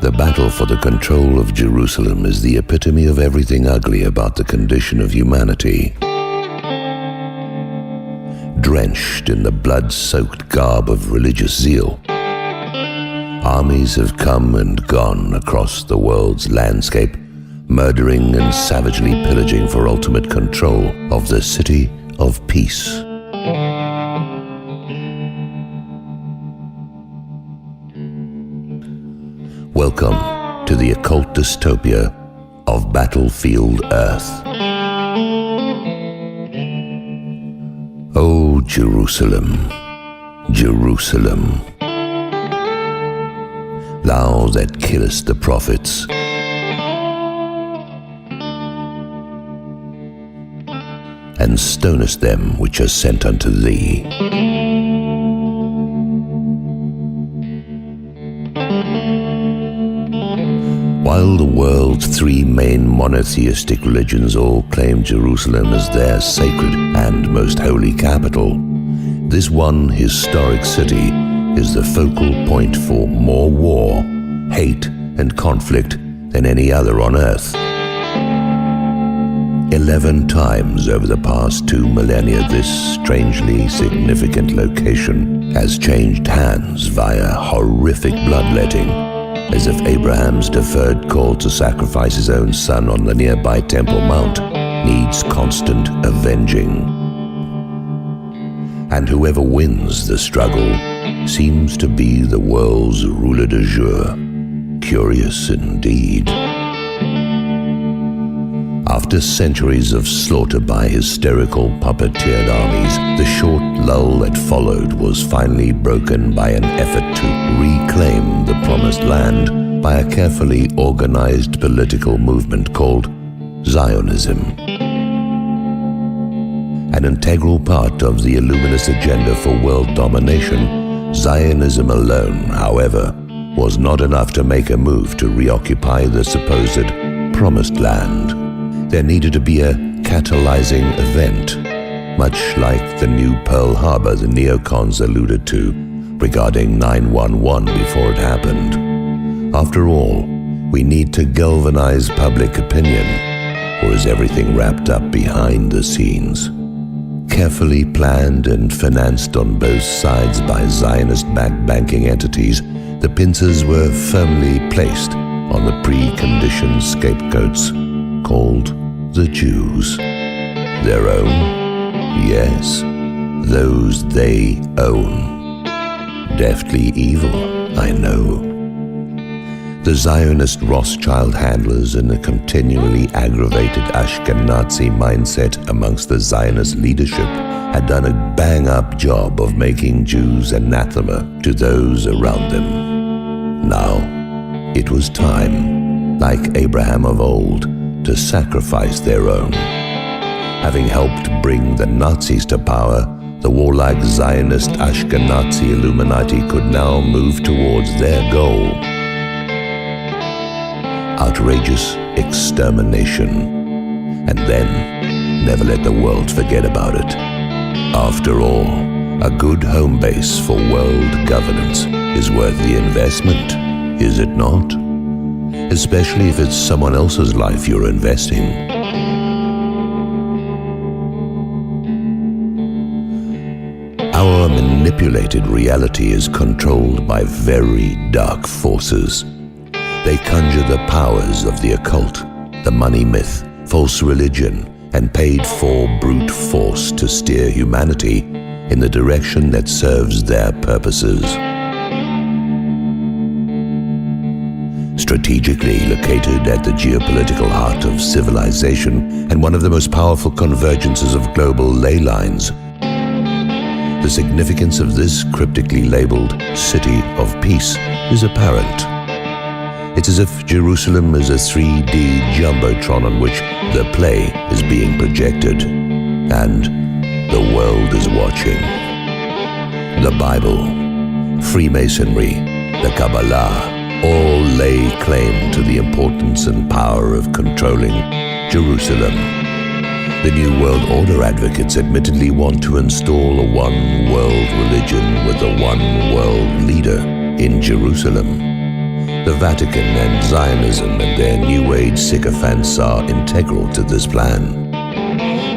The battle for the control of Jerusalem is the epitome of everything ugly about the condition of humanity. Drenched in the blood-soaked garb of religious zeal, armies have come and gone across the world's landscape, murdering and savagely pillaging for ultimate control of the city of peace. Welcome to the occult dystopia of Battlefield Earth. O Jerusalem, Jerusalem, thou that killest the prophets, and stonest them which are sent unto thee. While the world's three main monotheistic religions all claim Jerusalem as their sacred and most holy capital, this one historic city is the focal point for more war, hate, and conflict than any other on earth. 11 times over the past 2 millennia, this strangely significant location has changed hands via horrific bloodletting, as if Abraham's deferred call to sacrifice his own son on the nearby Temple Mount needs constant avenging. And whoever wins the struggle seems to be the world's ruler de jure. Curious indeed. After centuries of slaughter by hysterical puppeteered armies, the short lull that followed was finally broken by an effort to reclaim the promised land by a carefully organized political movement called Zionism. An integral part of the Illuminist agenda for world domination, Zionism alone, however, was not enough to make a move to reoccupy the supposed promised land. There needed to be a catalyzing event, much like the new Pearl Harbor the neocons alluded to regarding 9/11 before it happened. After all, we need to galvanize public opinion, or is everything wrapped up behind the scenes? Carefully planned and financed on both sides by Zionist-backed banking entities, the pincers were firmly placed on the preconditioned scapegoats called the Jews. Their own? Yes, those they own. Deftly evil, I know. The Zionist Rothschild handlers and the continually aggravated Ashkenazi mindset amongst the Zionist leadership had done a bang-up job of making Jews anathema to those around them. Now, it was time, like Abraham of old, to sacrifice their own. Having helped bring the Nazis to power, the warlike Zionist Ashkenazi Illuminati could now move towards their goal: outrageous extermination. And then, never let the world forget about it. After all, a good home base for world governance is worth the investment, is it not? Especially if it's someone else's life you're investing. Our manipulated reality is controlled by very dark forces. They conjure the powers of the occult, the money myth, false religion, and paid-for brute force to steer humanity in the direction that serves their purposes. Strategically located at the geopolitical heart of civilization and one of the most powerful convergences of global ley lines, the significance of this cryptically labeled City of Peace is apparent. It's as if Jerusalem is a 3D jumbotron on which the play is being projected, and the world is watching. The Bible, Freemasonry, the Kabbalah, all lay claim to the importance and power of controlling Jerusalem. The New World Order advocates admittedly want to install a one-world religion with a one-world leader in Jerusalem. The Vatican and Zionism and their New Age sycophants are integral to this plan.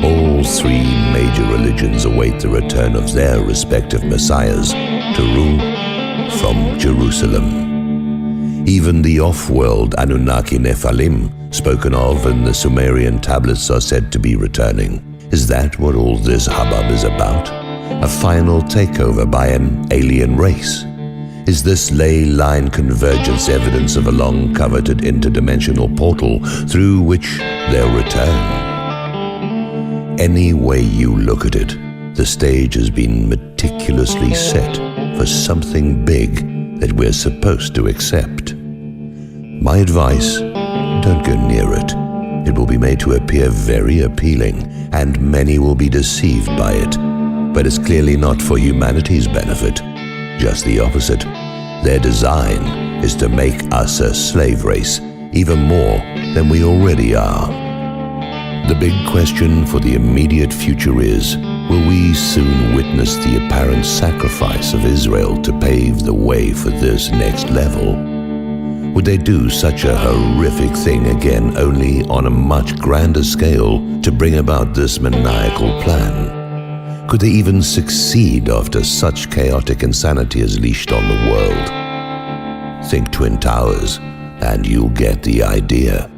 All three major religions await the return of their respective messiahs to rule from Jerusalem. Even the off-world Anunnaki Nephilim, spoken of in the Sumerian tablets, are said to be returning. Is that what all this hubbub is about? A final takeover by an alien race? Is this ley line convergence evidence of a long-coveted interdimensional portal through which they'll return? Any way you look at it, the stage has been meticulously set for something big that we're supposed to accept. My advice, don't go near it. It will be made to appear very appealing, and many will be deceived by it. But it's clearly not for humanity's benefit. Just the opposite. Their design is to make us a slave race, even more than we already are. The big question for the immediate future is, will we soon witness the apparent sacrifice of Israel to pave the way for this next level? Would they do such a horrific thing again, only on a much grander scale, to bring about this maniacal plan? Could they even succeed after such chaotic insanity has leashed on the world? Think Twin Towers, and you'll get the idea.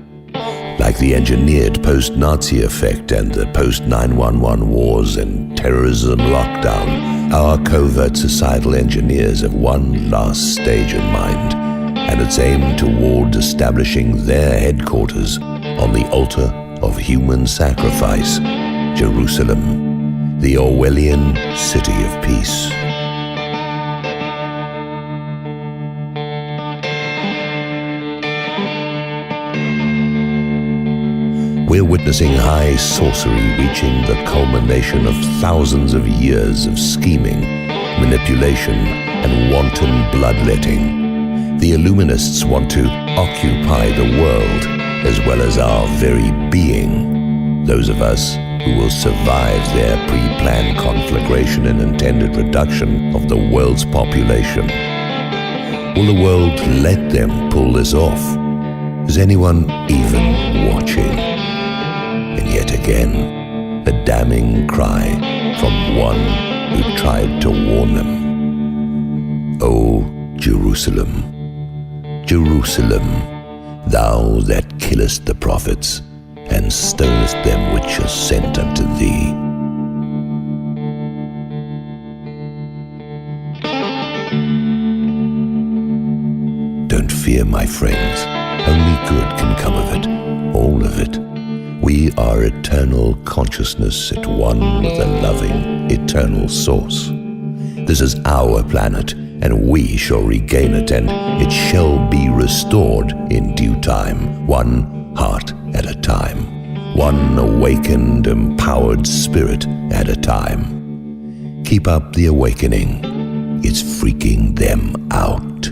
Like the engineered post-Nazi effect and the post-9/11 wars and terrorism lockdown, our covert societal engineers have one last stage in mind, and it's aimed toward establishing their headquarters on the altar of human sacrifice, Jerusalem, the Orwellian city of peace. We're witnessing high sorcery reaching the culmination of thousands of years of scheming, manipulation, and wanton bloodletting. The Illuminists want to occupy the world as well as our very being. Those of us who will survive their pre-planned conflagration and intended reduction of the world's population. Will the world let them pull this off? Is anyone even watching? And yet again, a damning cry from one who tried to warn them. O Jerusalem, Jerusalem, thou that killest the prophets, and stonest them which are sent unto thee. Don't fear, my friends. Only good can come of it, all of it. We are eternal consciousness at one with a loving, eternal source. This is our planet, and we shall regain it, and it shall be restored in due time, one heart at a time, one awakened, empowered spirit at a time. Keep up the awakening. It's freaking them out.